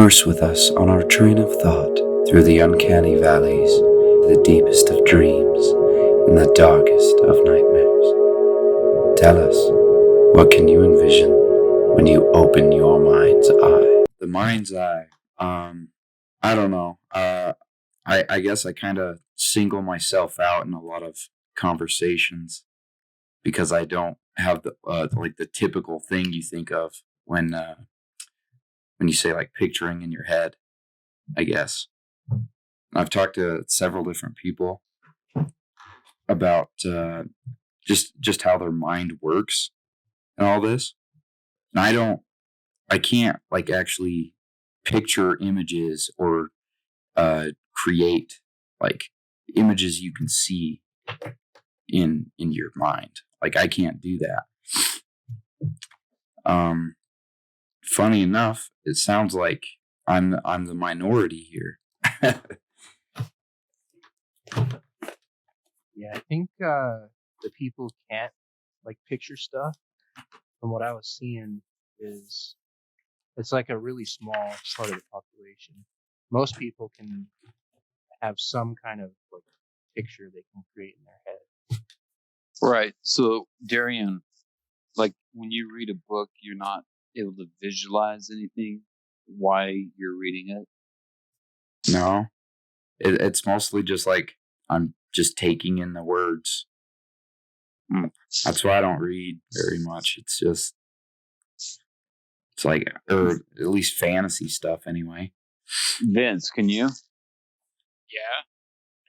Course with us on our train of thought through the uncanny valleys, the deepest of dreams, and the darkest of nightmares. Tell us, what can you envision when you open your mind's eye? The mind's eye. I don't know. I guess I kind of single myself out in a lot of conversations because I don't have the like the typical thing you think of when you say like picturing in your head. I guess I've talked to several different people about just how their mind works and all this. And I can't like actually picture images or create like images you can see in your mind. Like I can't do that. Funny enough, it sounds like I'm the minority here. Yeah, I think the people can't like picture stuff. From what I was seeing, is it's like a really small part of the population. Most people can have some kind of like picture they can create in their head. Right. So, Darian, like when you read a book, you're not able to visualize anything while you're reading it. No, it's mostly just like I'm just taking in the words. That's why I don't read very much. It's like, or at least fantasy stuff anyway. Vince, can you? Yeah,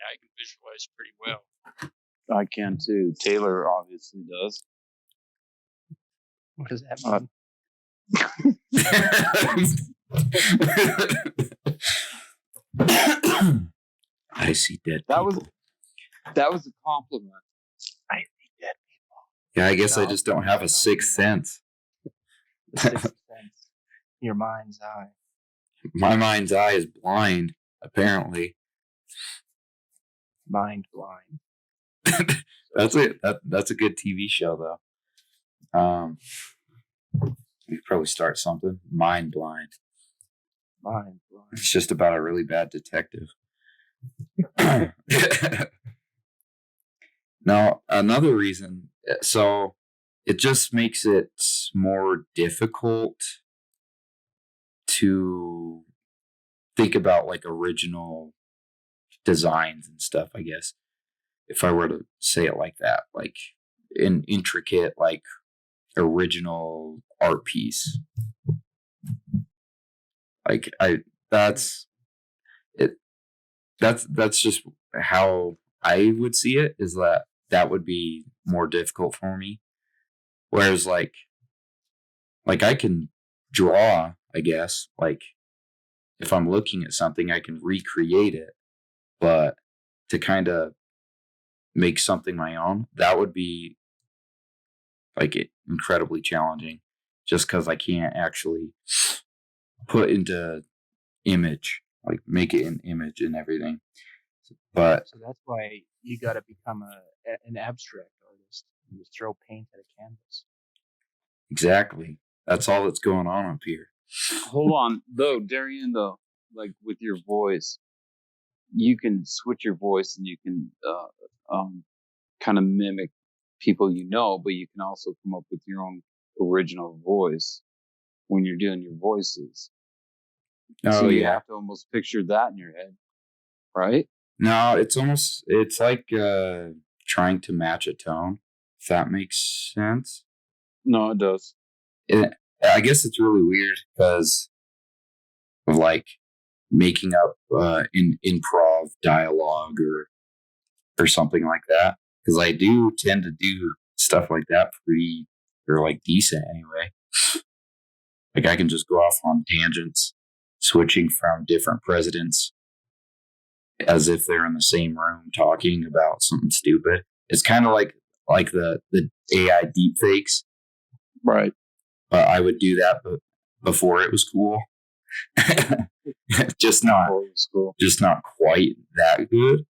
I can visualize pretty well. I can too. Taylor obviously does. What does that mean? I see dead people. That was a compliment. I see dead people. Yeah, I guess I just don't have a sixth sense. The sixth sense. Your mind's eye. My mind's eye is blind, apparently. Mind blind. That's it. That's a good TV show, though. We could probably start something. Mind blind. Mind blind. It's just about a really bad detective. Now, another reason. So it just makes it more difficult to think about like original designs and stuff, I guess. If I were to say it like that, like an intricate, like original art piece. Like that's it. That's just how I would see it. Is that would be more difficult for me. Whereas like I can draw, I guess. Like if I'm looking at something, I can recreate it. But to kind of make something my own, that would be like incredibly challenging just because I can't actually put into image, like make it an image and everything. But so that's why you got to become an abstract artist and just throw paint at a canvas. Exactly. That's all that's going on up here. Hold on, though, Darian, though, like with your voice, you can switch your voice and you can kind of mimic people you know, but you can also come up with your own original voice when you're doing your voices. Oh, so you have to almost picture that in your head, right? No, it's like trying to match a tone, if that makes sense. No, it does. I guess it's really weird because of like making up in improv dialogue or something like that. Because I do tend to do stuff like that pretty or like decent anyway. Like I can just go off on tangents, switching from different presidents as if they're in the same room talking about something stupid. It's kind of like the AI deepfakes, right? But I would do that, before it was cool. just not quite that good.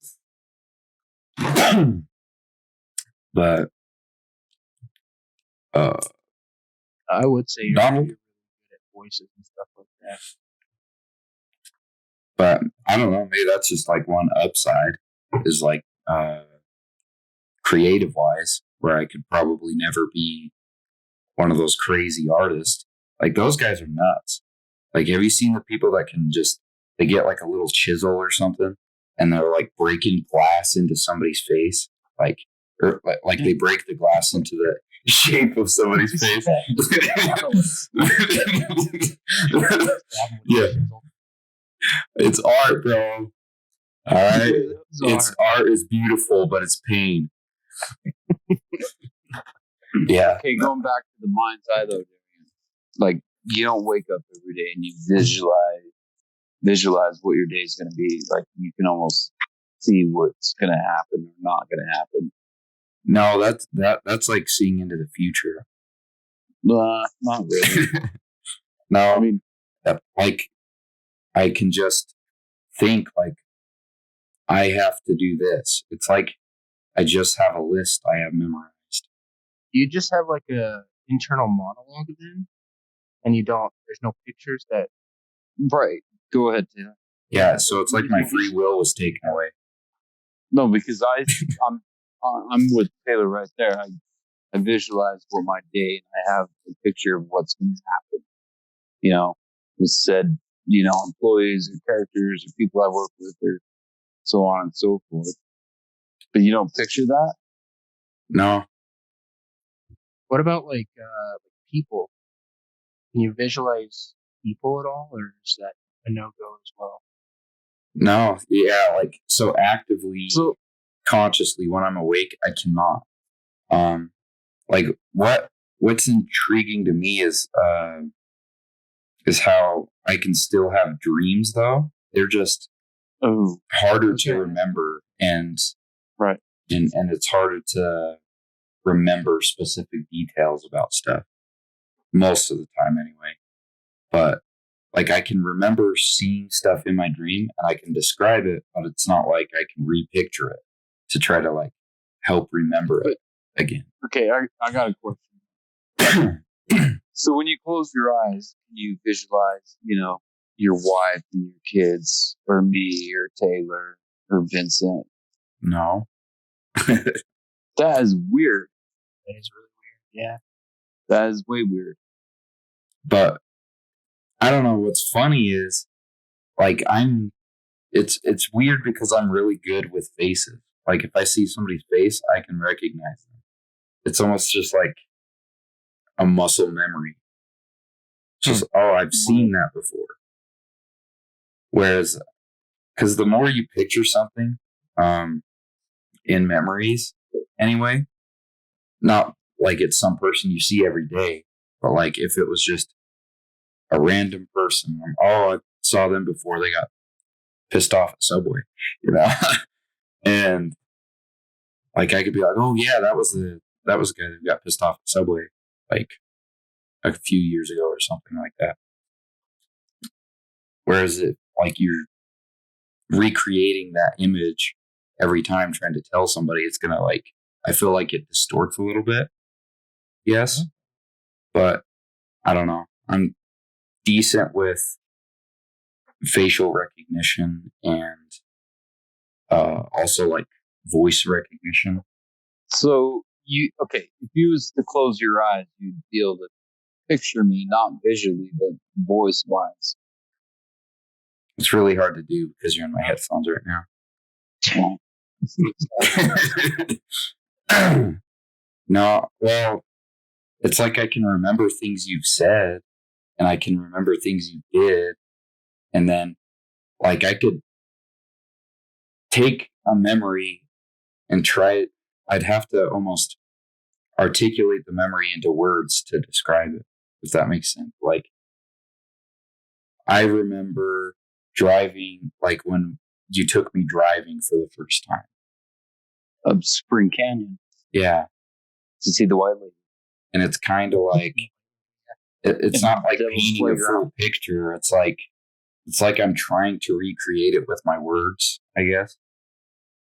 But I would say you're Donald, really good at voices and stuff like that. But I don't know. Maybe that's just like one upside is like creative wise, where I could probably never be one of those crazy artists. Like those guys are nuts. Like, have you seen the people that can just they get like a little chisel or something, and they're like breaking glass into somebody's face, like they break the glass into the shape of somebody's face. Yeah, it's art, bro. All right, it's art is beautiful, but it's pain. Yeah. Okay, going back to the mind's eye though, like you don't wake up every day and you visualize what your day is going to be. Like you can almost see what's going to happen or not going to happen. No, that's like seeing into the future. Not really. No, I mean, like I can just think like I have to do this. It's like I just have a list I have memorized. You just have like a internal monologue then, and there's no pictures that. right. Go ahead, Taylor. Yeah, so it's like my free will was taken away. No, because I'm with Taylor right there. I visualize what my day, and I have a picture of what's going to happen. You know, it's said, employees or characters or people I work with or so on and so forth. But you don't picture that? No, What about like people? Can you visualize people at all, or is that a no go as well? no, yeah, like so actively, So, consciously when I'm awake, I cannot. Like what's intriguing to me is how I can still have dreams though. They're just harder to remember and right. and it's harder to remember specific details about stuff most of the time anyway. But like I can remember seeing stuff in my dream and I can describe it, but it's not like I can repicture it to try to like help remember it again. Okay, I got a question. So when you close your eyes, can you visualize, your wife and your kids, or me, or Taylor, or Vincent? No. That is weird. That is really weird. Yeah. That is way weird. But I don't know. What's funny is like it's weird because I'm really good with faces. Like if I see somebody's face, I can recognize them. It's almost just like a muscle memory. Just, I've seen that before. Whereas, because the more you picture something, in memories anyway, not like it's some person you see every day, but like if it was just a random person, I saw them before they got pissed off at Subway, and like I could be like, oh yeah, that was the guy that got pissed off at Subway like a few years ago or something like that. Whereas it like you're recreating that image every time trying to tell somebody, it's gonna like I feel like it distorts a little bit. Yes, but I don't know. I'm decent with facial recognition and also like voice recognition. So if you was to close your eyes, you'd be able to picture me, not visually, but voice wise. It's really hard to do because you're in my headphones right now. No, well, it's like I can remember things you've said and I can remember things you did. And then like I could take a memory and try it. I'd have to almost articulate the memory into words to describe it, if that makes sense. Like I remember driving, like when you took me driving for the first time. Of Spring Canyon. Yeah. To see the White Lady. And it's kind of like, it's not like painting a full picture. It's like I'm trying to recreate it with my words, I guess.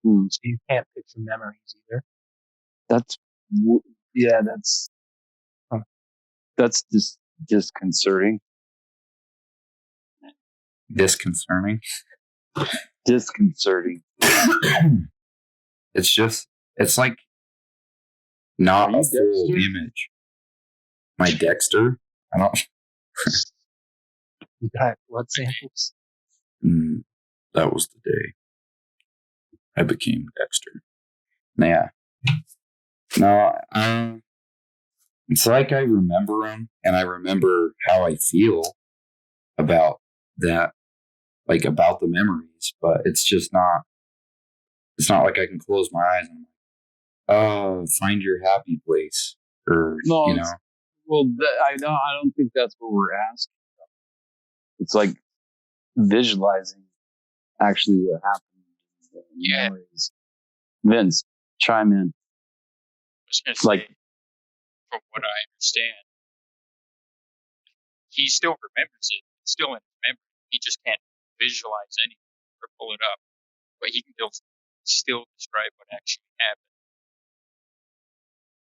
So you can't picture memories either. That's disconcerting. Disconcerting. Disconcerting. It's like not Are you a full Dexter? image. My Dexter? I don't. You got blood samples. That was the day I became Dexter. Yeah. No, it's like I remember them, and I remember how I feel about that, like about the memories. But it's just not. It's not like I can close my eyes and, oh, find your happy place, or No, you know. well, I don't think that's what we're asking. It's like visualizing actually what happened. In the Yeah. memories. Vince, chime in. I was gonna It's like, say, from what I understand, he still remembers it. It's still in his memory. He just can't visualize anything or pull it up, but he can still describe what actually happened.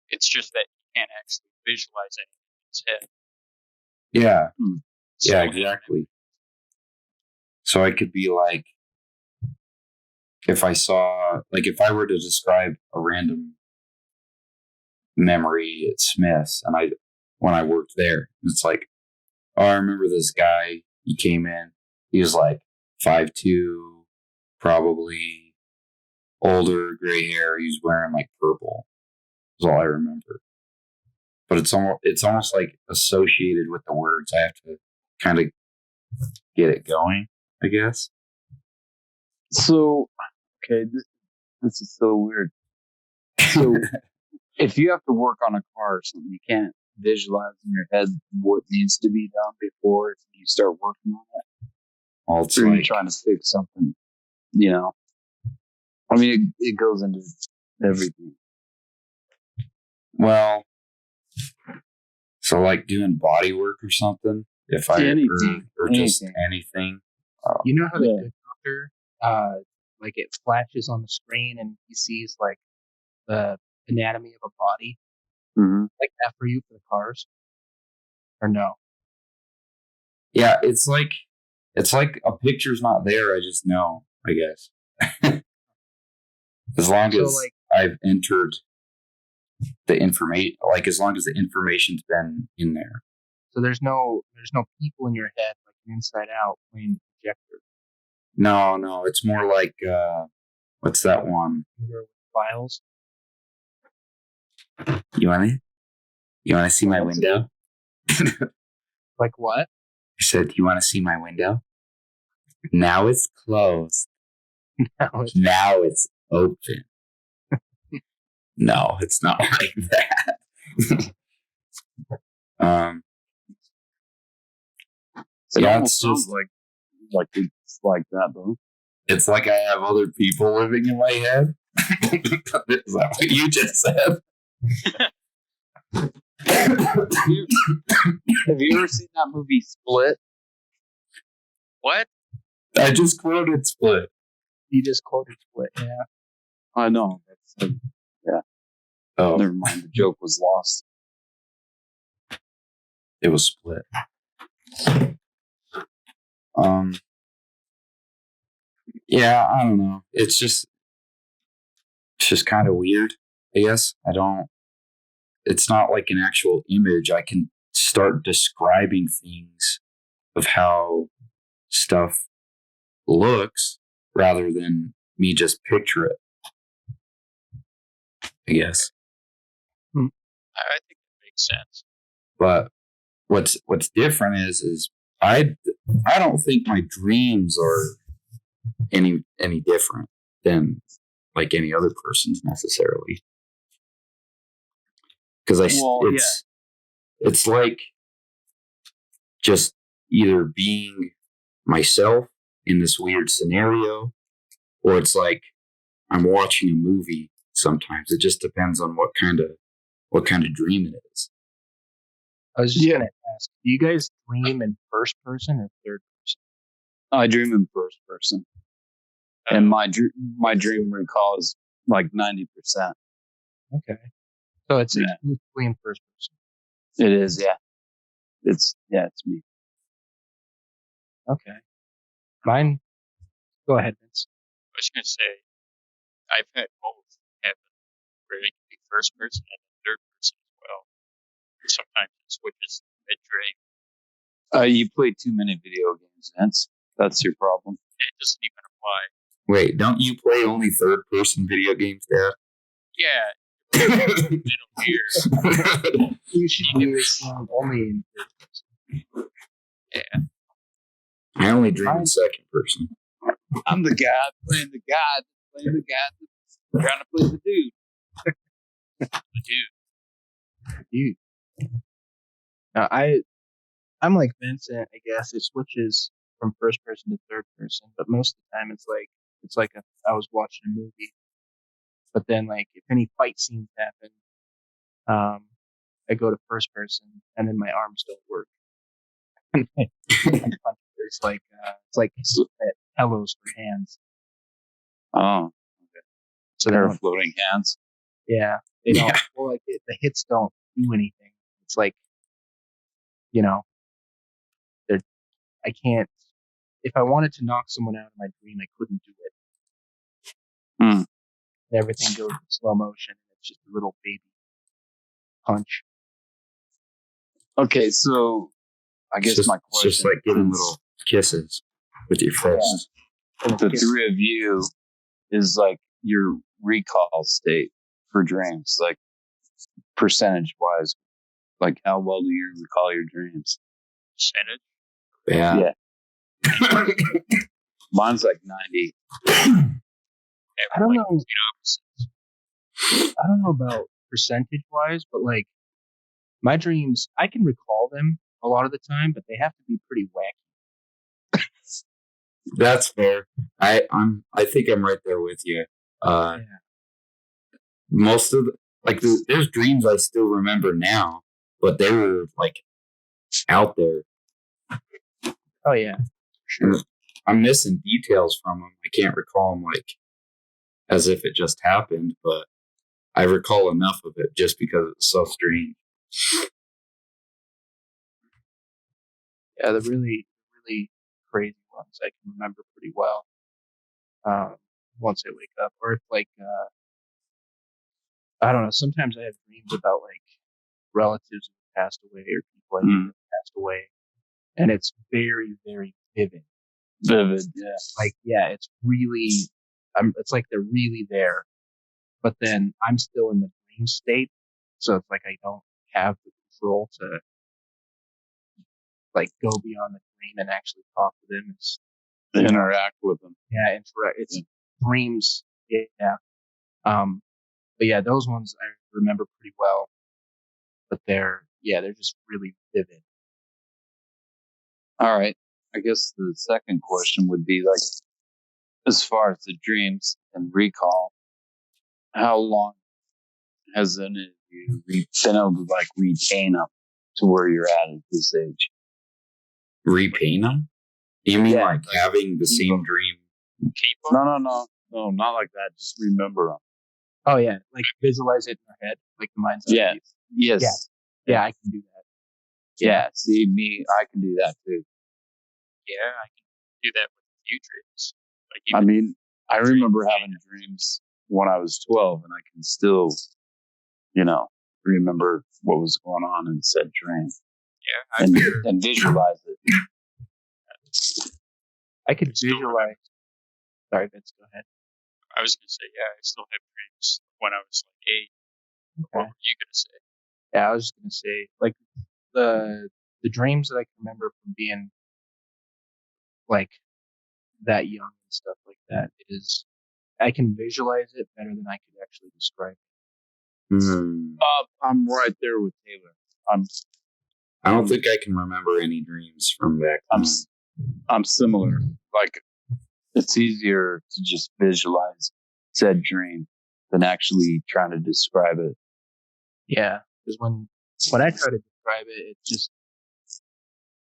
It's just that he can't actually visualize anything in his head. Yeah. So, Yeah, exactly. So I could be like, if I were to describe a random memory at Smith's, and when I worked there, it's like, oh, I remember this guy. He came in. He was like 5'2", probably older, gray hair. He was wearing like purple. That's all I remember. But it's almost like associated with the words. I have to kind of get it going, I guess. so, okay, this is so weird. So, if you have to work on a car or something, you can't visualize in your head what needs to be done before you start working on it. Well, it's Or you're like, trying to fix something, you know. I mean, it goes into everything. well, so like doing body work or something. If I Anything, or just anything. anything. You know how the Yeah. Good Doctor, like it flashes on the screen and he sees like the anatomy of a body, Mm-hmm. like that for you for the cars, or no? Yeah, it's like a picture's not there. I just know, I guess. As long So, as like- I've entered the information, like as long as the information's been in there. So there's no people in your head like an Inside Out playing the projector. No, it's more like what's that one? Computer with files. You wanna see my What's window? Like what? I said, you wanna see my window? Now it's closed. No, it's- Now it's open. No, it's not like that. It Yeah, almost it's sounds just- like it's like that, though. It's like I have other people living in my head. Is that what you just said? Have you ever seen that movie Split? what? I just quoted Split. you just quoted Split. Yeah. I know. Oh, Never mind. The joke was lost. it was Split. Yeah, I don't know. It's just kind of weird, I guess. It's not like an actual image. I can start describing things of how stuff looks rather than me just picture it, I guess. I think that makes sense. But what's different is I don't think my dreams are any different than like any other person's necessarily. Because it's like just either being myself in this weird scenario, or it's like I'm watching a movie. Sometimes it just depends on what kind of dream it is. I was just gonna ask, do you guys dream in first person or third person? I dream in first person, and my dream recall is like 90%. Okay. So it's Yeah. exclusively in first person. It is, yeah. It's me. Okay. Mine Go ahead, Vince. I was going to say, I've had both happen where it can be first person and then third person as well. Sometimes it switches mid dream. You play too many video games, Vince. That's your problem. It doesn't even apply. Wait, don't you play only third person video games, Dad? Yeah, middle here. You should be listening only in third person. I only dream in second person. I'm the guy playing the guy trying to play the dude. Dude. Now, I'm like Vincent, I guess. It switches from first person to third person, but most of the time it's like I was watching a movie. But then, like, if any fight scenes happen, I go to first person, and then my arms don't work. It's like pillows for hands. Oh, So they're they're floating hands. yeah, they don't. Well, like the hits don't do anything. It's like, you know, they're. I can't. If I wanted to knock someone out of my dream, I couldn't do it. Hmm. Everything goes in slow motion. It's just a little baby punch. Okay, so I guess my It's question just like giving little kisses with your fist. the three of you is like your recall state for dreams, like percentage wise. Like how well do you recall your dreams? Percentage. Yeah. Mine's like 90. I don't know. Complete opposites. I don't know about percentage wise, but like my dreams, I can recall them a lot of the time, but they have to be pretty wacky. That's fair. I think I'm right there with you. Yeah. Most of there's dreams I still remember now, but they were like out there. Oh yeah. And I'm missing details from them. I can't recall them like as if it just happened, but I recall enough of it just because it's so strange. Yeah, the really crazy ones I can remember pretty well. Once I wake up, or if like I don't know. Sometimes I have dreams about like relatives who passed away or people I knew who passed away, and it's very vivid. Vivid, yeah. Like yeah, it's really, it's like they're really there, but then I'm still in the dream state, so it's like I don't have the control to like go beyond the dream and actually talk to them. It's Interact with them. yeah, interact. It's dreams. Yeah. But yeah, those ones I remember pretty well, but they're just really vivid. All right. I guess the second question would be like, as far as the dreams and recall, how long has any of you been able to like retain them to where you're at this age? Repaint them? You mean Yeah. like having the same dream? Keep them. No, not like that. Just remember them. Oh yeah, like visualize it in our head, like the mind's eye Yeah. view. Yes. Yeah, I can do that. Yeah. See me, I can do that too. Yeah, I can do that with a few dreams. Like I even mean, I remember having dreams when I was 12, and I can still, remember what was going on in said dream yeah, I and, figure and visualize it. I could visualize. Sorry, Vince, go ahead. I was gonna say, yeah, I still have dreams when I was like 8. What Okay. were you gonna say? Yeah, I was just gonna say, like the dreams that I can remember from being like that young and stuff like that is I can visualize it better than I could actually describe it. I'm right there with Taylor. I don't think I can remember any dreams from back I'm then. I'm similar. Like, it's easier to just visualize said dream than actually trying to describe it. Yeah, because when I try to describe it,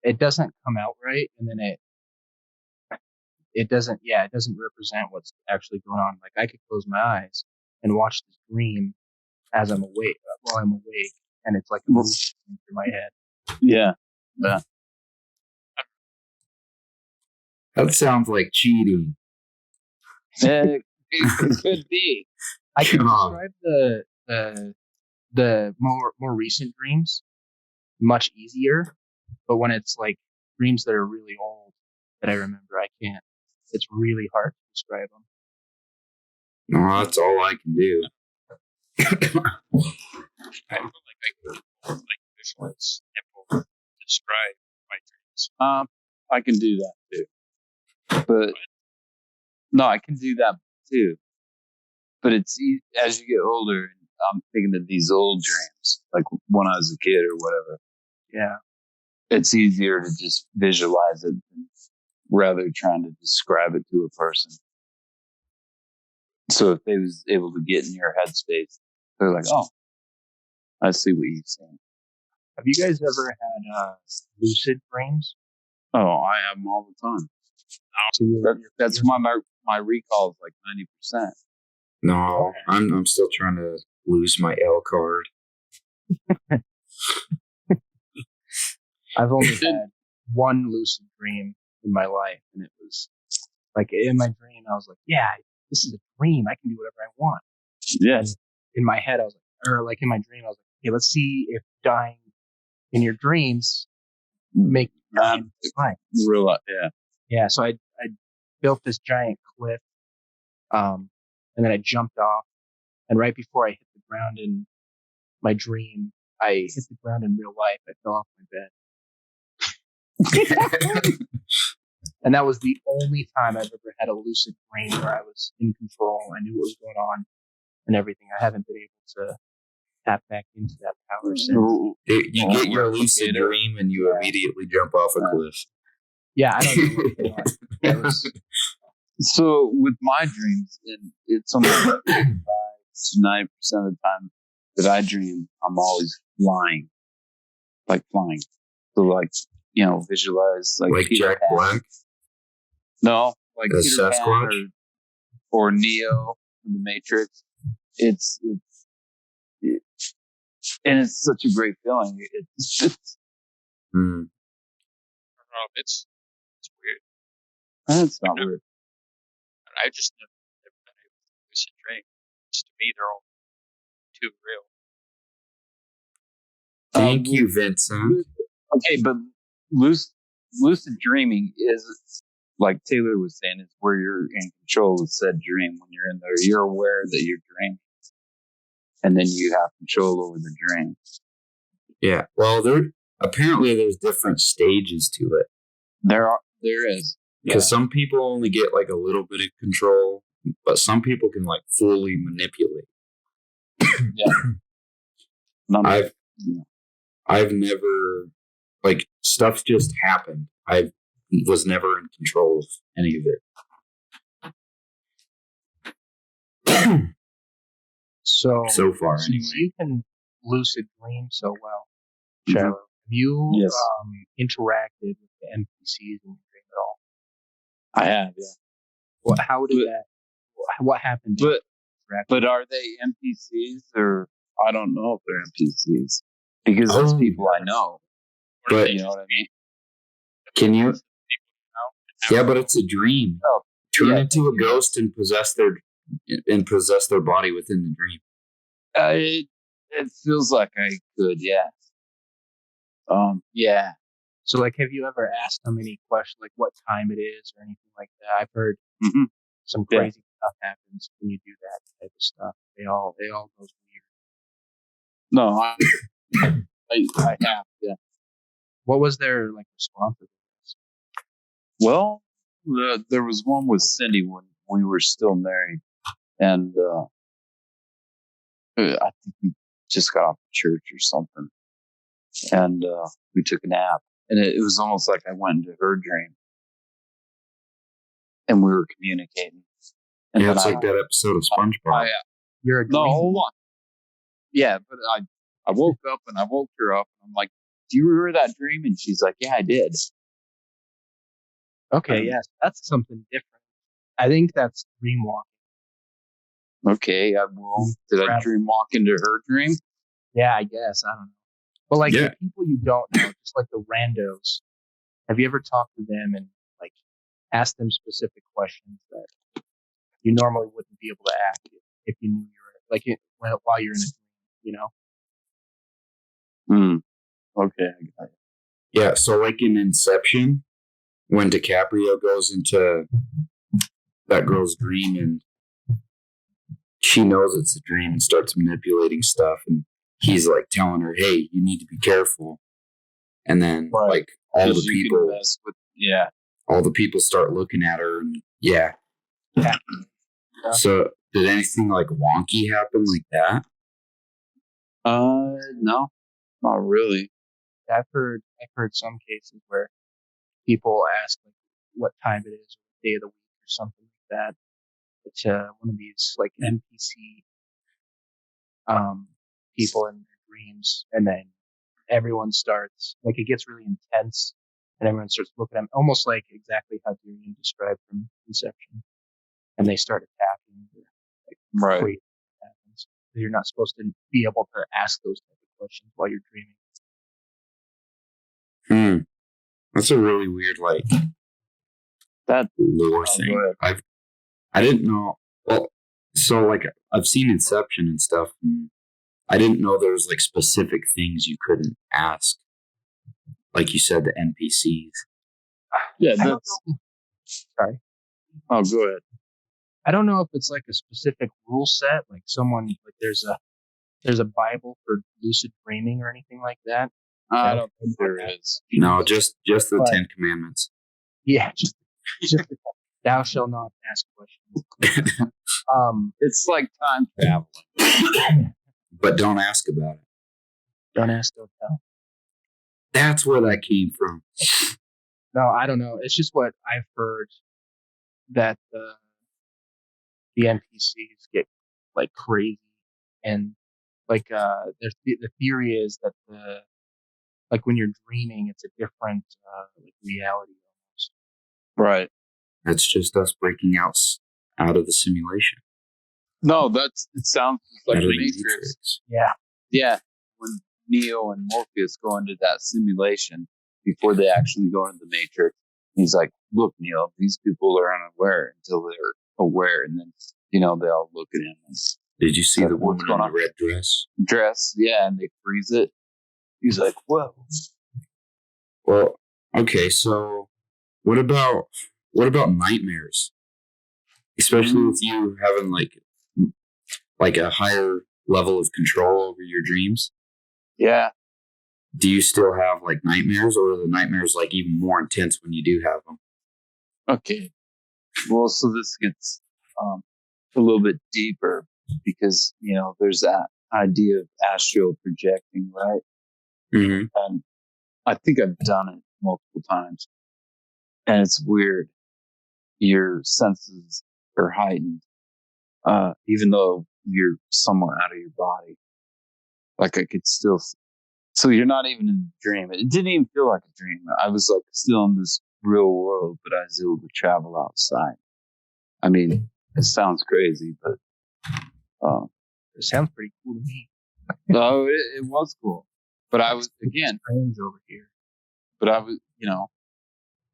it doesn't come out right, and then it doesn't represent what's actually going on. Like I could close my eyes and watch this dream as I'm awake, while I'm awake, and it's like a movie through my head. Yeah. That sounds like cheating. It could be. I can God. describe the more recent dreams much easier, but when it's like dreams that are really old that I remember, I can't. It's really hard to describe them. No, that's all I can do. I feel like I could like visualize and describe my dreams. I can do that too. But no, I can do that too. But it's as you get older, and I'm thinking of these old dreams, like when I was a kid or whatever. Yeah. It's easier to just visualize it rather than trying to describe it to a person. So if they was able to get in your headspace, they're like, "Oh, I see what you're saying." Have you guys ever had lucid dreams? Oh, I have them all the time. So That's why my recall is like 90%. No, I'm still trying to lose my L card. I've only had one lucid dream in my life, and it was like in my dream, I was like, "Yeah, this is a dream. I can do whatever I want." Yes. In my head, I was like, or like in my dream, I was like, "Okay, let's see if dying in your dreams make you fine." Real life, yeah. Yeah, so I built this giant cliff, and then I jumped off, and right before I hit the ground in my dream, I hit the ground in real life. I fell off my bed. And that was the only time I've ever had a lucid dream where I was in control. I knew what was going on and everything. I haven't been able to tap back into that power since. You get your lucid dream and you immediately jump off a cliff. Yeah, I don't know what's going on. It was, So with my dreams, and it's almost 95 to 90% of the time that I dream, I'm always flying. Like flying. So like, visualize like Peter Jack Pan. Black? No, like As Peter Pan Sasquatch? or Neo from the Matrix. It's and it's such a great feeling. It's Hmm. I don't know. It's weird. That's not weird. I just never been able to lucid dream. Just to me, they're all too real. Thank you, Vincent. Okay, but lucid dreaming is, like Taylor was saying, it's where you're in control of said dream. When you're in there, you're aware that you're dreaming, and then you have control over the dream. Yeah. Well, apparently there's different stages to it. There is. Because some people only get like a little bit of control, but some people can like fully manipulate. Yeah. I've never, like, stuff just happened. I was never in control of any of it. So far, since anyway. you can lucid dream so well, Shiloh, have you Yes. interacted with the NPCs in your dream at all? I have, yeah. How did that? What happened? But are they NPCs or I don't know if they're NPCs because it's people I know. But you know what I mean? Can you? Yeah, but it's a dream. Oh, Turn yeah. into a ghost and possess their body within the dream. It feels like I could, yeah. Yeah. So, like, have you ever asked them any questions, like what time it is or anything like that? I've heard some crazy stuff happens when you do that type of stuff. They all goes weird. No, I have, yeah. What was their like response to this? Well, there was one with Cindy when we were still married, and I think we just got off of church or something, and we took a nap, and it was almost like I went into her dream, and we were communicating. And Yeah, it's like that episode of SpongeBob. You're a dream. No, hold on. Yeah, but I woke up and I woke her up, and I'm like, "Do you remember that dream?" And she's like, "Yeah, I did." Okay, yes, that's something different. I think that's dream walking. Okay, did I dream walk into her dream? Yeah, I guess. I don't know. But like Yeah. the people you don't know, just like the randos, have you ever talked to them and like asked them specific questions that you normally wouldn't be able to act if you knew you were like while you're in a dream, you know. Okay, I got it. Yeah, so like in Inception, when DiCaprio goes into that girl's dream and she knows it's a dream and starts manipulating stuff, and he's like telling her, "Hey, you need to be careful." And then Right. like all the 'Cause you can people, mess with, start looking at her, and Yeah. So did anything like wonky happen like that? No, not really. I've heard some cases where people ask like what time it is, what day of the week, or something like that. It's one of these like NPC people in their dreams, and then everyone starts like it gets really intense, and everyone starts looking at them almost like exactly how Darian described from Inception, and they start attacking. Right. Wait, what happens? You're not supposed to be able to ask those type of questions while you're dreaming. That's a really weird like That lore Oh, thing. go I didn't know. Well, so like I've seen Inception and stuff, and I didn't know there was like specific things you couldn't ask. Like you said, the NPCs. yeah, I don't that's. know. Sorry. Oh, go ahead. I don't know if it's like a specific rule set, like someone like there's a Bible for lucid dreaming or anything like that. I don't think there is. No, just the But- 10 Commandments. Yeah, just thou shalt not ask questions. It's like time traveling. But don't ask about it. Don't ask, don't tell. That's where that came from. No, I don't know. It's just what I've heard that the NPCs get like crazy, and like the theory is that like when you're dreaming, it's a different like reality almost. Right. That's just us breaking out of the simulation. No, it sounds like Out the of the Matrix. Matrix. Yeah, Yeah. When Neo and Morpheus go into that simulation before they actually go into the Matrix, he's like, "Look, Neo, these people are unaware until they're aware," and then they all look at him and Did you see So the what's woman in going the on? red dress? dress, and they freeze it. He's like, "Whoa." Well, okay, so what about nightmares? Especially with you having like a higher level of control over your dreams. Yeah. Do you still have like nightmares, or are the nightmares like even more intense when you do have them? Okay. Well, so this gets a little bit deeper because there's that idea of astral projecting, right? Mm-hmm. And I think I've done it multiple times, and it's weird. Your senses are heightened, even though you're somewhat out of your body. Like I could still. So you're not even in a dream. It didn't even feel like a dream. I was like still in this real world, but I was able to travel outside. I mean, it sounds crazy, but it sounds pretty cool to me. no, it was cool. But I was again, Strange over here. but I was,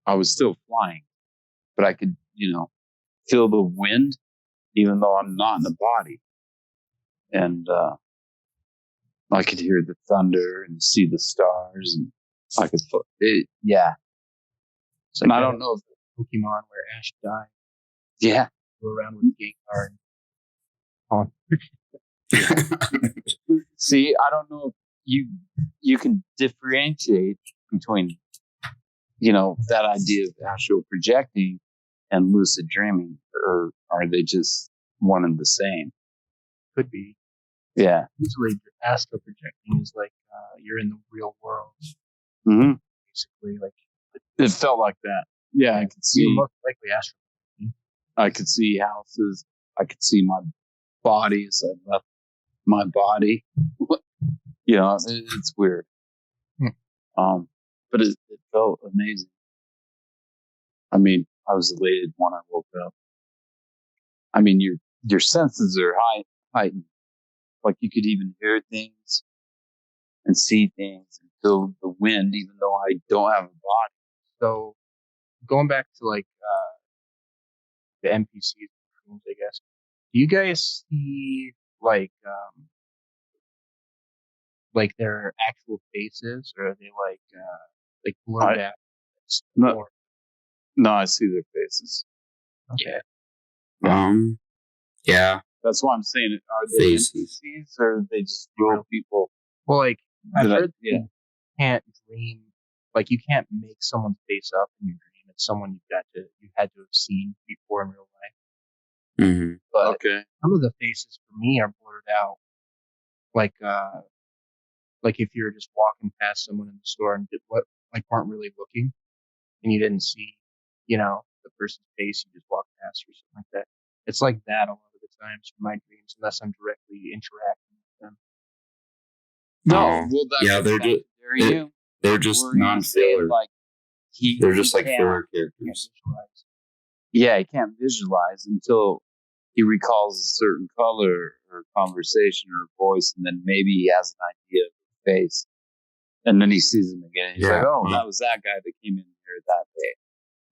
I was still flying, but I could, feel the wind, even though I'm not in the body, and I could hear the thunder and see the stars, and I could feel it. Yeah, It's and like I that don't know if Pokemon where Ash died, yeah. go around with Gengar and on. See, I don't know if you can differentiate between, that idea of astral projecting and lucid dreaming, or are they just one and the same? Could be. Yeah. Usually, astral projecting is like you're in the real world, Mm-hmm. basically. Like It felt like that. Yeah, I could see. you most likely astral. I could see houses. I could see my body as I left my body. It's weird. But it felt amazing. I mean, I was elated when I woke up. I mean, your senses are heightened. Like you could even hear things and see things and feel the wind, even though I don't have a body. So going back to like the NPCs dreams, I guess. Do you guys see like their actual faces, or are they like blurred out? No, Or- no, I see their faces. okay. Yeah, That's why I'm saying it. Are they Faces. NPCs or are they just real people? Well, like I've That I- heard yeah. you can't dream, like you can't make someone's face up in your dream. It's someone you had to have seen before in real life. hmm But Okay. some of the faces for me are blurred out. Like if you're just walking past someone in the store and weren't really looking, and you didn't see, the person's face, you just walked past or something like that. It's like that a lot of the times for my dreams, unless I'm directly interacting with them. No, Oh, well, that yeah, goes they're back just to Darian, they're just where he was saying, non-filler. like They're just he like can't- filler Can't characters. visualize. Yeah, he can't visualize until he recalls a certain color or conversation or voice, and then maybe he has an idea of the face, and then he sees him again. And he's Yeah. like, "Oh, that was that guy that came in here that day."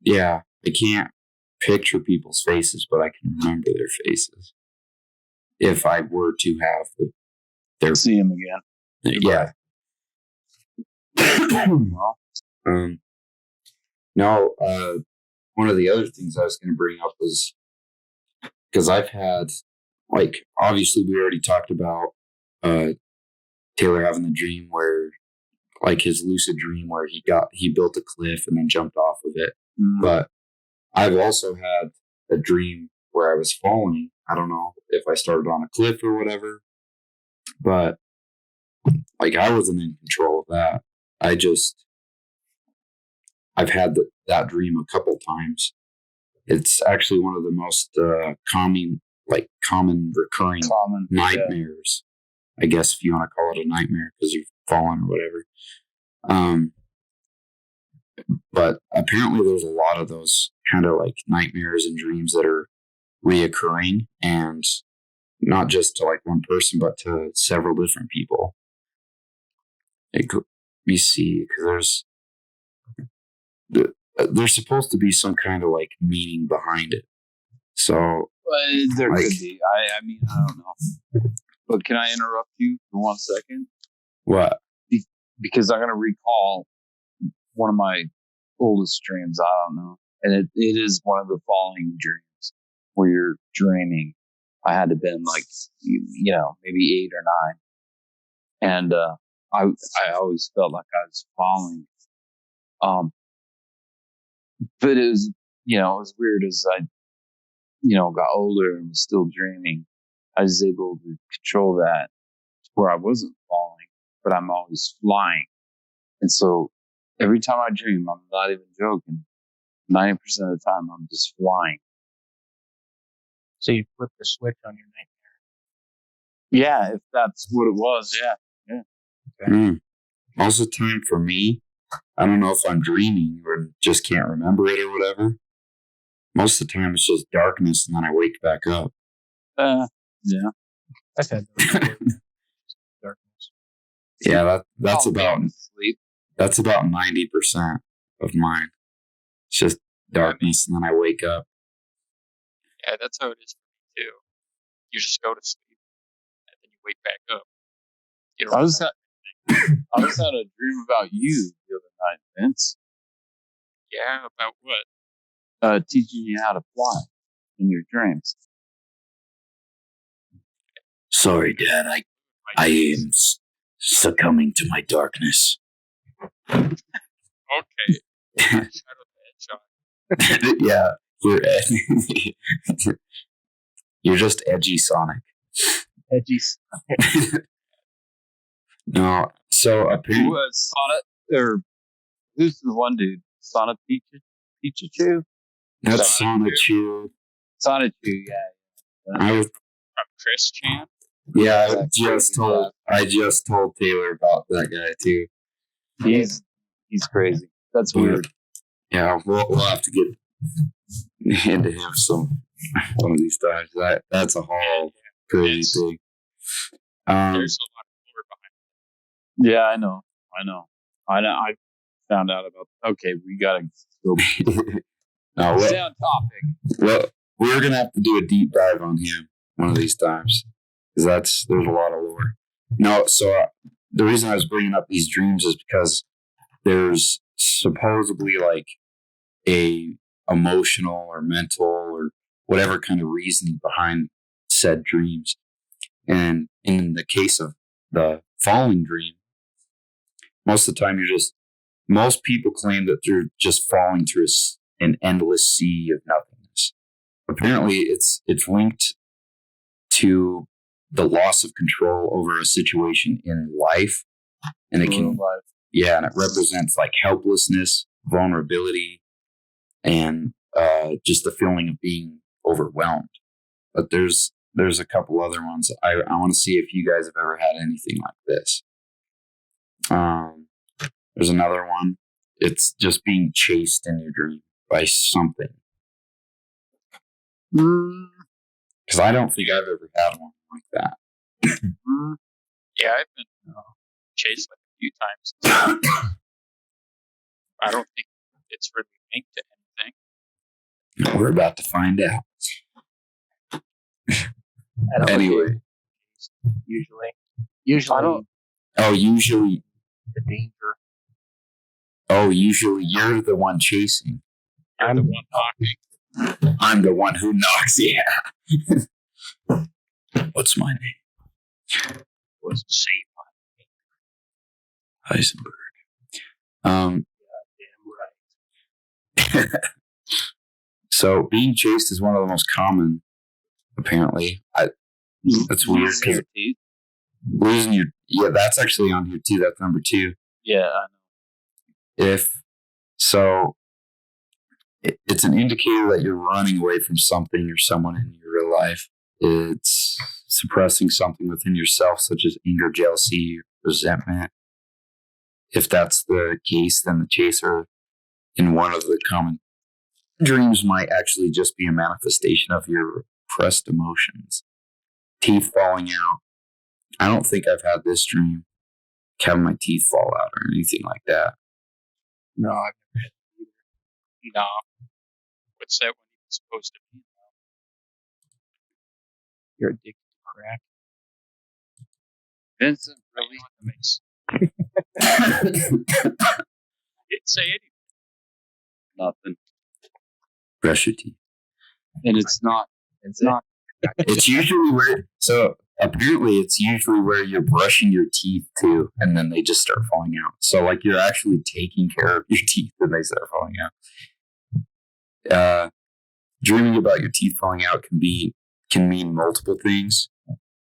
Yeah, I can't picture people's faces, but I can remember their faces. If I were to have their See him again. yeah. Well, No, one of the other things I was going to bring up was because I've had, like, obviously we already talked about Taylor having the dream where, like, his lucid dream where he built a cliff and then jumped off of it. But I've also had a dream where I was falling. I don't know if I started on a cliff or whatever, but like I wasn't in control of that. I've had that dream a couple times. It's actually one of the most common recurring common. Yeah. nightmares. I guess if you want to call it a nightmare because you've fallen or whatever. But apparently there's a lot of those kind of like nightmares and dreams that are reoccurring, and not just to like one person, but to several different people. Let me see, because there's supposed to be some kind of like meaning behind it. So There like- could be. I mean, I don't know. But can I interrupt you for 1 second? what? Because I'm going to recall one of my oldest dreams. I don't know. And it is one of the following dreams where you're dreaming. I had to been like, maybe 8 or 9. And I always felt like I was falling. But it was, it was weird as I, got older and was still dreaming. I was able to control that where I wasn't falling, but I'm always flying. And so every time I dream, I'm not even joking. 90% of the time, I'm just flying. So you flip the switch on your nightmare. Yeah, if that's what it was. Yeah. Most of the time for me, I don't know if I'm dreaming or just can't remember it or whatever. Most of the time it's just darkness and then I wake back up. Yeah. I've had those before. Darkness. Yeah, that's I'll about go to sleep. that's about 90% of mine. It's just darkness and then I wake up. Yeah, that's how it is for me too. You just go to sleep and then you wake back up. You don't I just had a dream about you the other night, Vince. yeah, about what? Teaching you how to fly in your dreams. Sorry, Dad. I am succumbing to my darkness. Okay. Shadow the Hedgehog. Yeah, you're just edgy, Sonic. Edgy. No, so apparently, Who Sonic, or who's the one dude? Sonic Pichu? that's Sonichu. Sonic, yeah. I was, From Chris Chan. yeah, Exactly. I just told Taylor about that guy too. He's crazy. That's weird. Yeah, we'll have to get into him one of these times. That's a whole crazy Yes. thing. There's a lot of lore behind Yeah, I know. I found out about. Okay, we gotta go. no, Stay on topic. we're gonna have to do a deep dive on him one of these times because there's a lot of lore. No, so the reason I was bringing up these dreams is because there's supposedly like a emotional or mental or whatever kind of reasoning behind said dreams. And in the case of the falling dream, most of the time most people claim that they're just falling through an endless sea of nothingness. Apparently it's linked to the loss of control over a situation in life. And it can, and it represents like helplessness, vulnerability, and just the feeling of being overwhelmed. But there's a couple other ones. I want to see if you guys have ever had anything like this. There's another one. It's just being chased in your dream by something. Because I don't think I've ever had one like that. Yeah, I've been chased like a few times. I don't think it's really linked to anything. We're about to find out. I don't Anyway. Usually, I don't- Usually the danger. Usually you're the one chasing. You're the one knocking. I'm the one who knocks. Yeah. What's my name? Was saved by Heisenberg. Damn right. So being chased is one of the most common, apparently. That's weird. Losing your teeth. Losing your that's actually on here too. That's number 2. Yeah, I know. It's an indicator that you're running away from something or someone in your real life. It's suppressing something within yourself, such as anger, jealousy, resentment. If that's the case, then the chaser in one of the common dreams might actually just be a manifestation of your repressed emotions. Teeth falling out. I don't think I've had this dream, having my teeth fall out or anything like that. No, I've never had it either. no. What's that one even supposed to be? You're addicted to crack. Vincent, I really? know what that makes. Didn't say anything. Nothing. Brush your teeth. And it's not. It's not. It's usually apparently it's usually where you're brushing your teeth too, and then they just start falling out. So like you're actually taking care of your teeth and they start falling out. Dreaming about your teeth falling out can mean multiple things.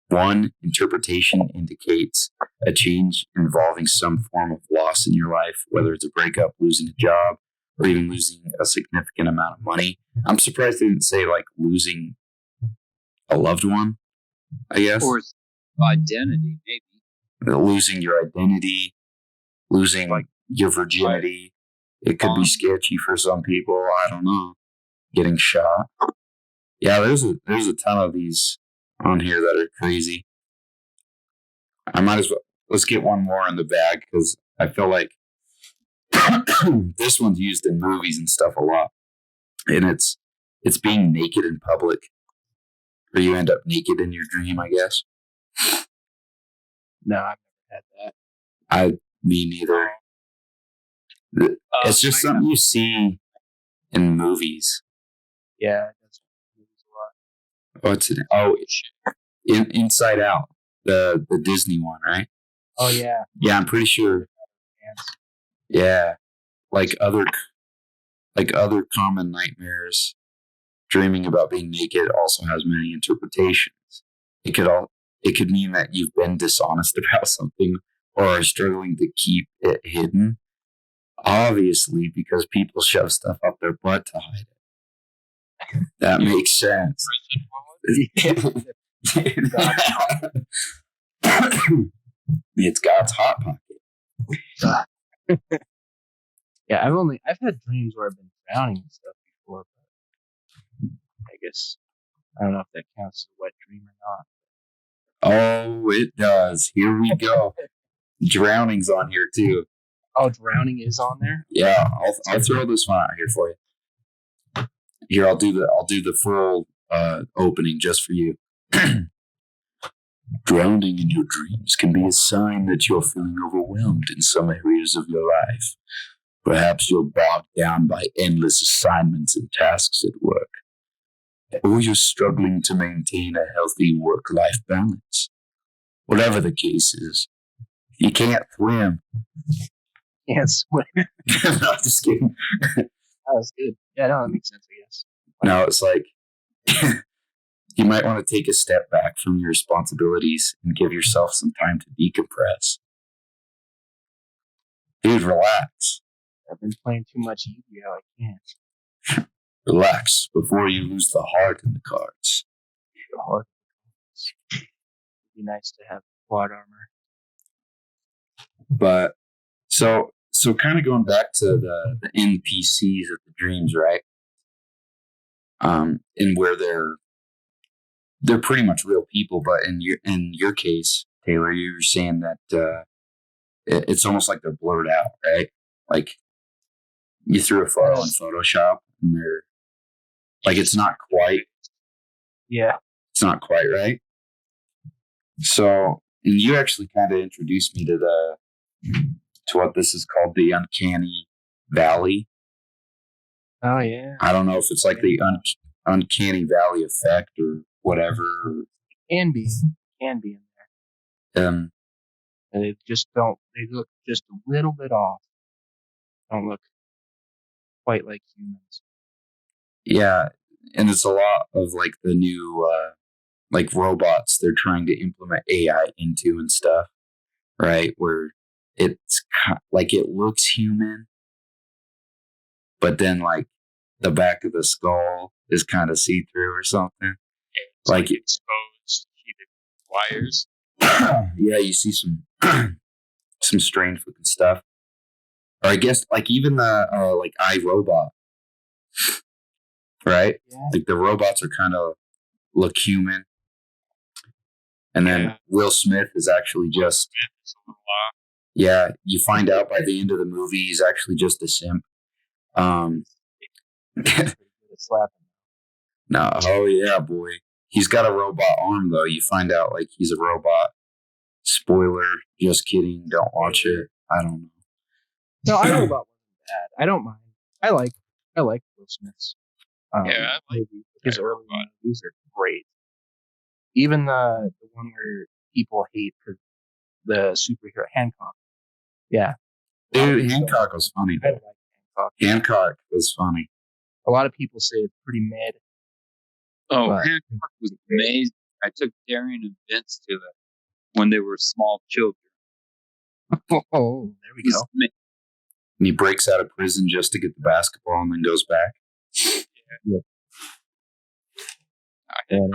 One, interpretation indicates a change involving some form of loss in your life, whether it's a breakup, losing a job, or even losing a significant amount of money. I'm surprised they didn't say like losing a loved one, I guess. Or it's identity, maybe. Losing your identity, losing like your virginity. It could be sketchy for some people. I don't know. Getting shot. Yeah, there's a ton of these on here that are crazy. I might as well let's get one more in the bag because I feel like this one's used in movies and stuff a lot, and it's being naked in public, or you end up naked in your dream. I guess. No, I've never had that. Me neither. It's just something you see in movies. Yeah, that's movies a lot. What's it? Oh, Inside Out, the Disney one, right? Oh yeah. Yeah, I'm pretty sure. Yeah, like other common nightmares, dreaming about being naked also has many interpretations. It could mean that you've been dishonest about something or are struggling to keep it hidden. Obviously, because people shove stuff up their butt to hide it. That makes sense. It's God's hot pocket. Yeah, I've had dreams where I've been drowning and stuff before, but I guess I don't know if that counts as a wet dream or not. Oh, it does. Here we go. Drowning's on here too. Oh, drowning is on there? Yeah, I'll throw this one out here for you. Here, I'll do the full opening just for you. Drowning in your dreams can be a sign that you're feeling overwhelmed in some areas of your life. Perhaps you're bogged down by endless assignments and tasks at work, or you're struggling to maintain a healthy work-life balance. Whatever the case is, you can't swim. Can't swim. No, just kidding. That was good. Yeah, no, that makes sense, I guess. No, it's like you might want to take a step back from your responsibilities and give yourself some time to decompress. Dude, relax. I've been playing too much Yu-Gi-Oh! I can't. Relax before you lose the heart in the cards. Hard. It'd be nice to have quad armor. But so kind of going back to the NPCs of the dreams, right? And where they're pretty much real people, but in your case, Taylor, you were saying that it's almost like they're blurred out, right? Like you threw a photo in Photoshop, and they're like it's not quite right. So, and you actually kind of introduced me to what this is called, the uncanny valley. Oh yeah. I don't know if it's like the uncanny valley effect or whatever. Can be in there. And they just don't. They look just a little bit off. Don't look quite like humans. Yeah, and it's a lot of like the new like robots they're trying to implement AI into and stuff, right? Where it's like it looks human, but then like the back of the skull is kind of see through or something. It's like exposed heated wires. Yeah, you see some some strange looking stuff. Or I guess like even the like iRobot, right? Yeah. Like the robots are kind of look human, and then Will Smith is actually just It's a little off. yeah. You find out by the end of the movie he's actually just a simp. Slapping. No, oh yeah, boy. He's got a robot arm though. You find out like he's a robot. Spoiler, just kidding. Don't watch it. I don't know. No, iRobot wasn't bad. I don't mind. I like Will Smith's I like movies. His early iRobot. movies are great. Even the one where people hate the superhero Hancock. Yeah. Dude, Hancock was funny. I like Hancock. Hancock was funny. A lot of people say it's pretty mid. Oh, But- Hancock was amazing. I took Darian and Vince to that when they were small children. Oh, there we He's go. ama- And he breaks out of prison just to get the basketball and then goes back. And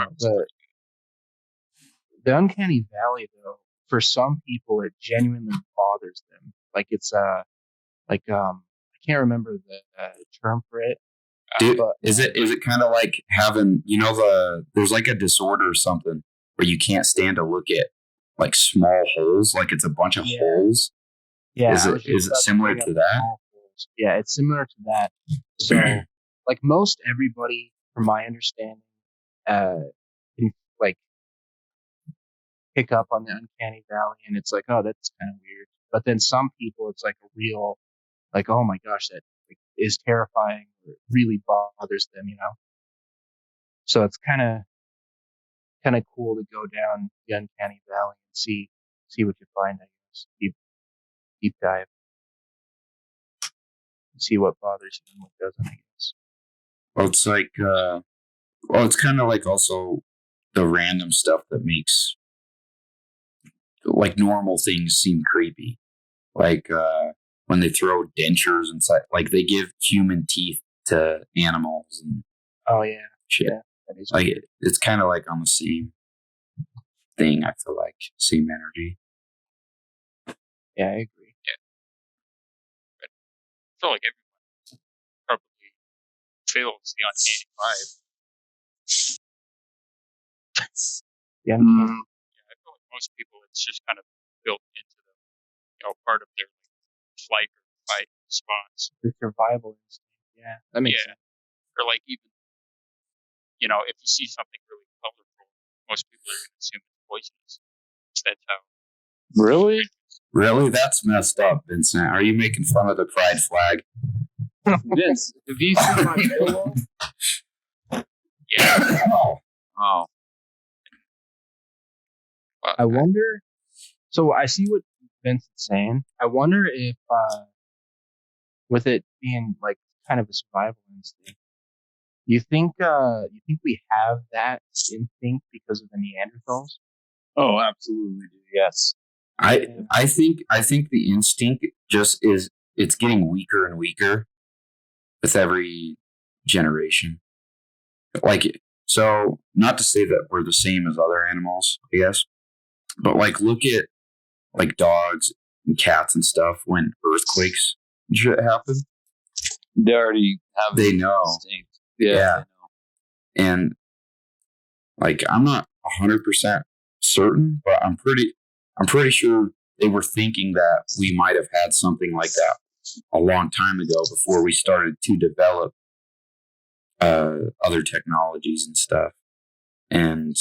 the Uncanny Valley, though, for some people, it genuinely bothers them. Like it's I can't remember the term for it. Dude, But- is it kind of like having there's like a disorder or something where you can't stand to look at like small holes, like it's a bunch of Yeah. holes. Yeah, Is I it- was just is it about to similar bring to up that? small holes. Yeah, it's similar to that. So, like most everybody, from my understanding, can like pick up on the Uncanny Valley, and it's like, oh, that's kind of weird. But then some people, it's like a real, like, oh my gosh, that like, is terrifying. Or it really bothers them, you know. So it's kind of cool to go down the Uncanny Valley and see what you find. I guess deep dive, see what bothers you and what doesn't. I guess. Well, it's like it's kind of like also the random stuff that makes like normal things seem creepy, like when they throw dentures inside, like they give human teeth to animals and Oh yeah, shit. Yeah. that is Like it's kind of like on the same thing. I feel like same energy. yeah, I agree. I feel like everyone probably feels the uncanny vibe. Yeah, Mm, Yeah, I feel like most people, it's just kind of built into them, part of their flight or fight response. the survival instinct. Yeah, that makes Yeah. sense. Or like even if you see something really colorful, most people are going to assume it's poisonous. That's how. Really? Really? That's messed up, Vincent. Are you making fun of the pride flag? Vince, have you seen my pillow? Yeah. Oh. Oh, Well, I wonder. So I see what Vince is saying. I wonder if, with it being like kind of a survival instinct, you think we have that instinct because of the Neanderthals? oh, absolutely, dude. Yes. I think the instinct just it's getting weaker and weaker with every generation. Like, so not to say that we're the same as other animals, I guess, but like look at like dogs and cats and stuff when earthquakes and shit happen. They already have They the know. instinct. Yeah. Yeah. And like I'm not 100% certain, but I'm pretty sure they were thinking that we might have had something like that a long time ago before we started to develop other technologies and stuff and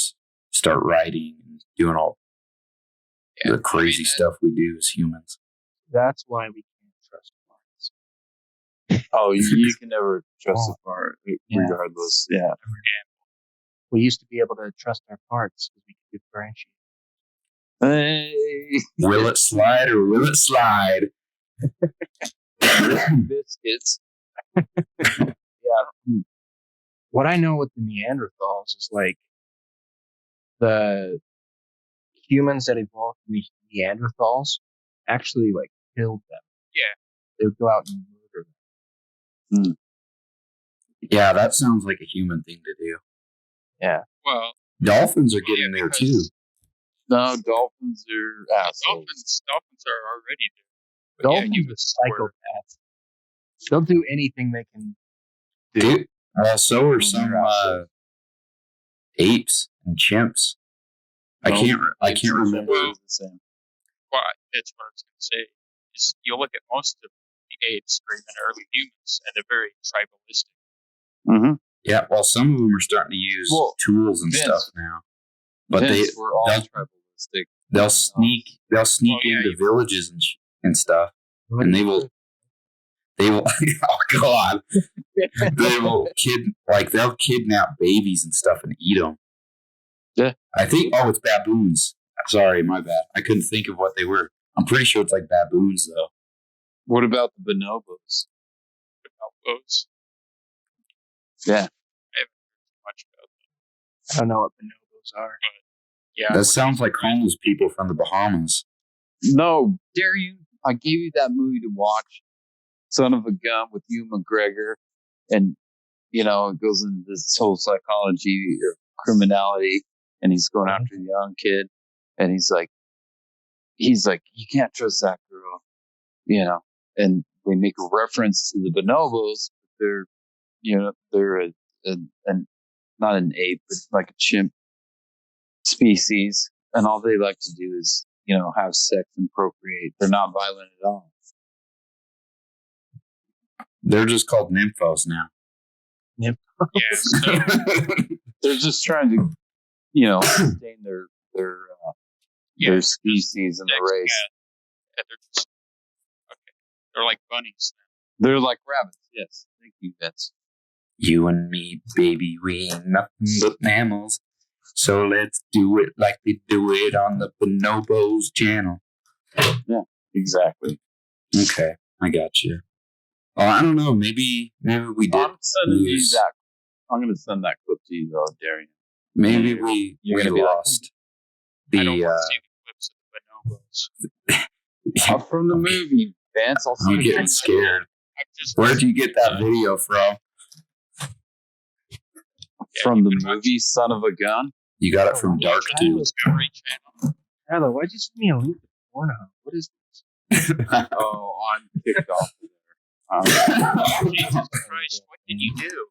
start writing and doing all yeah, the crazy stuff we do as humans. That's why we can't trust Mars. Oh, you can never trust Oh. a part, Yeah. regardless. Yeah. We used to be able to trust our parts because we could differentiate. Hey, Will it slide or will it slide? biscuits. What I know with the Neanderthals is like the humans that evolved from the Neanderthals actually like killed them. Yeah. They would go out and murder them. Yeah, that sounds like a human thing to do. well, Dolphins are getting there because too. No, dolphins are assholes. dolphins are already there. But yeah, Dolphins humans are were- psychopaths. They'll do anything they can do. Dude, so are They're some assholes. apes and chimps. I No, can't it's remember. the same. Well, that's what I was going to say. Is you look at most of the apes or even early humans, and they're very tribalistic. Mm-hmm. Yeah, well, some of them are starting to use Well, tools and Vince- stuff now. But Vince, we're all they'll- tribalistic. they'll sneak Well, yeah, into you- villages and stuff, and they will oh god, they'll kidnap babies and stuff and eat them. Yeah. I think it's baboons. Sorry, my bad. I couldn't think of what they were. I'm pretty sure it's like baboons though. What about the bonobos? Bonobos. Yeah. I haven't heard too much about them. I don't know what bonobos are. Yeah, That sounds like homeless people from the Bahamas. No, dare you? I gave you that movie to watch, Son of a Gun with Hugh McGregor, and it goes into this whole psychology of criminality, and he's going after a young kid, and he's like, you can't trust that girl, and they make a reference to the bonobos. They're, they're not an ape, but like a chimp species, and all they like to do is have sex and procreate. They're not violent at all. They're just called nymphos now. yeah. So They're just trying to sustain their species and the race. Yeah, they're just okay. They're like bunnies. They're like rabbits. Yes, thank you, Vince. You and me, baby, we ain't nothing but mammals. So let's do it like they do it on the Bonobos channel. Exactly. Okay, I got you. Oh, I don't know. Maybe we did. I'm sending you lose. that. I'm going to send that clip to you, though, Darian. Maybe we You're gonna be like, lost I don't the. want to see the clips of the bonobos. Up from the movie, Vince. I'll see I'm you. getting scared. I'm just Where'd you get that video from? From you the can watch movie Son of a Gun. You got it from Dark Tube. Discovery Channel. Tyler, why'd you send me a link to Pornhub? What is this? Oh, I'm kicked off. Jesus Christ, what did you do?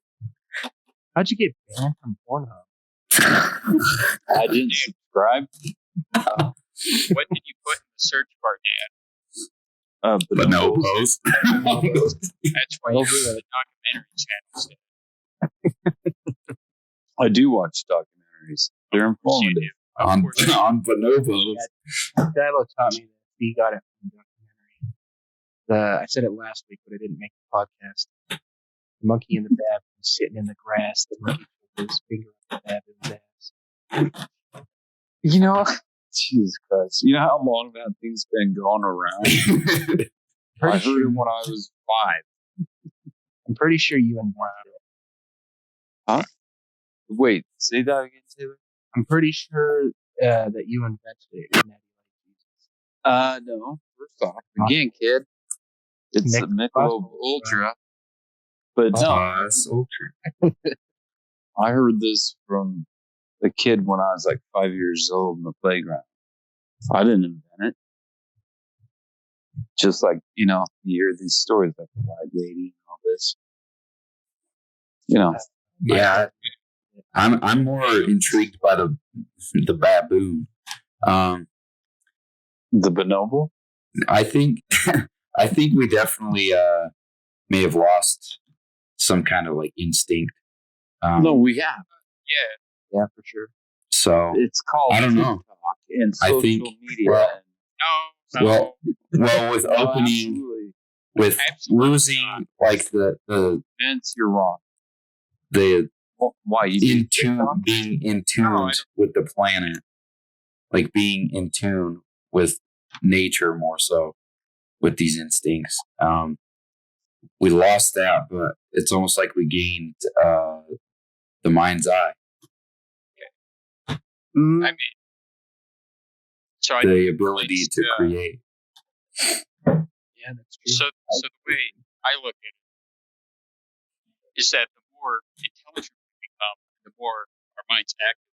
How'd you get banned from Pornhub? I didn't subscribe. What did you put in the search bar, Dad? Bonobos. That's why you I'll go do to the documentary channels. I do watch documentaries. They're Of course you informative. do. Of on course you do. on bonobos. Dilo taught me that he got it from the documentary. I said it last week, but I didn't make the podcast. The monkey in the baboon sitting in the grass. The monkey put his finger on the baboon's ass. You know, Jesus Christ. You know how long that thing's been going around? I heard it when I was 5. I'm pretty sure you invented it. Wait, say that again, Taylor? I'm pretty sure that you invented it. Natty Light Jesus. No. First off, again, kid, it's a Michelob Ultra. But no, That's ultra. I heard this from a kid when I was like 5 years old in the playground. I didn't invent it. Just like, you know, you hear these stories like the White Lady and all this. You know, Yeah, I'm more intrigued by the baboon. the bonobo. I think I think we definitely may have lost some kind of like instinct. No, we have. Yeah. Yeah, for sure. So It's called I don't know. TikTok and I social think- media. well, No. well, with No, opening, absolutely. with Absolutely losing not. like the Vince, you're wrong. Why? You in do tune, TikTok? being in No, I tune don't. with the planet, like being in tune with nature more so with these instincts. We lost that, but it's almost like we gained the mind's eye, Mm, I mean, so I the ability to uh, create. Yeah, that's true. so the way I look at it is that the more intelligent we become, the more our mind's active,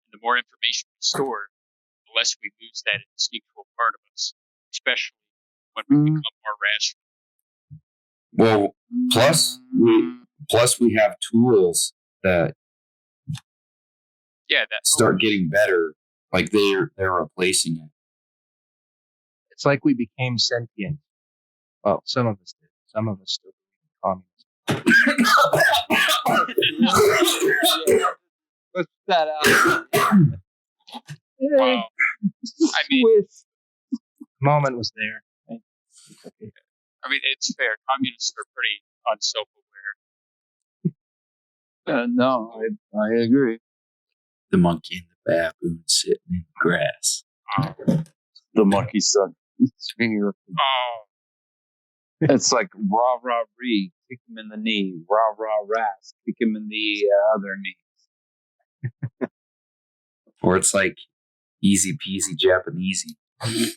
and the more information we store, the less we lose that instinctual part of us, especially when we Mm. become more rational. Well, plus we have tools that Yeah, that start getting better, like they're replacing it. It's like we became sentient. Well, some of us did. Some of us still believe in communism. Let's put that out. Wow. I mean, The moment was there. It's okay. it's fair. Communists are pretty unself-aware. No, I agree. The monkey and the baboon sitting in the grass. The monkey sucked his finger. Oh, It's like rah rah ree, kick him in the knee. Rah rah ras, kick him in the other knee. Or it's like easy peasy Japanesey.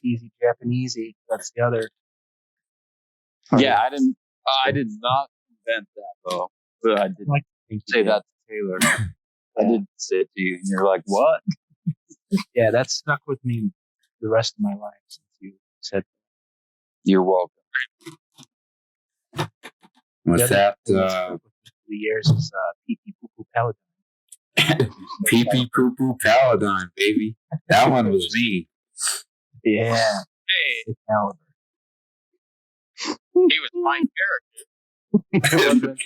Easy Japanesey. That's the other. Yeah, I did not invent that though, but I did like to think you say did. that to Taylor. I did say it to you, and you're like, "What?" Yeah, that stuck with me the rest of my life since you said You're welcome. With the that, other thing that stuck with me through the years is Pee Pee Poo Poo Paladin. pee pee poo poo paladine, baby. That one was me. Yeah, hey, the caliber. he was my character.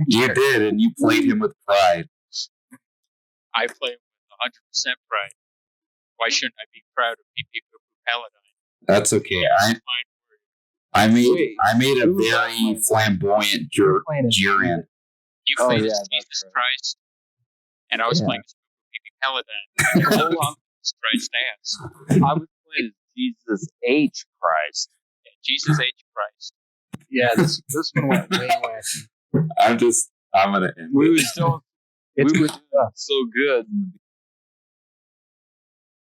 You did, and you played him with pride. I play with 100% pride. Why shouldn't I be proud of PP Paladine? That's okay. It's my word. I made a who was very that? flamboyant Playing as Jiren. You Oh, played yeah, as that's Jesus right. Christ, and I was Yeah. playing as PP Paladin. Hold on, Jesus Christ ass. I was playing as Jesus H. Christ. Jesus H Christ. Yeah, this one went way wacky. I'm gonna end We it. were so It's we were good doing stuff. so good in the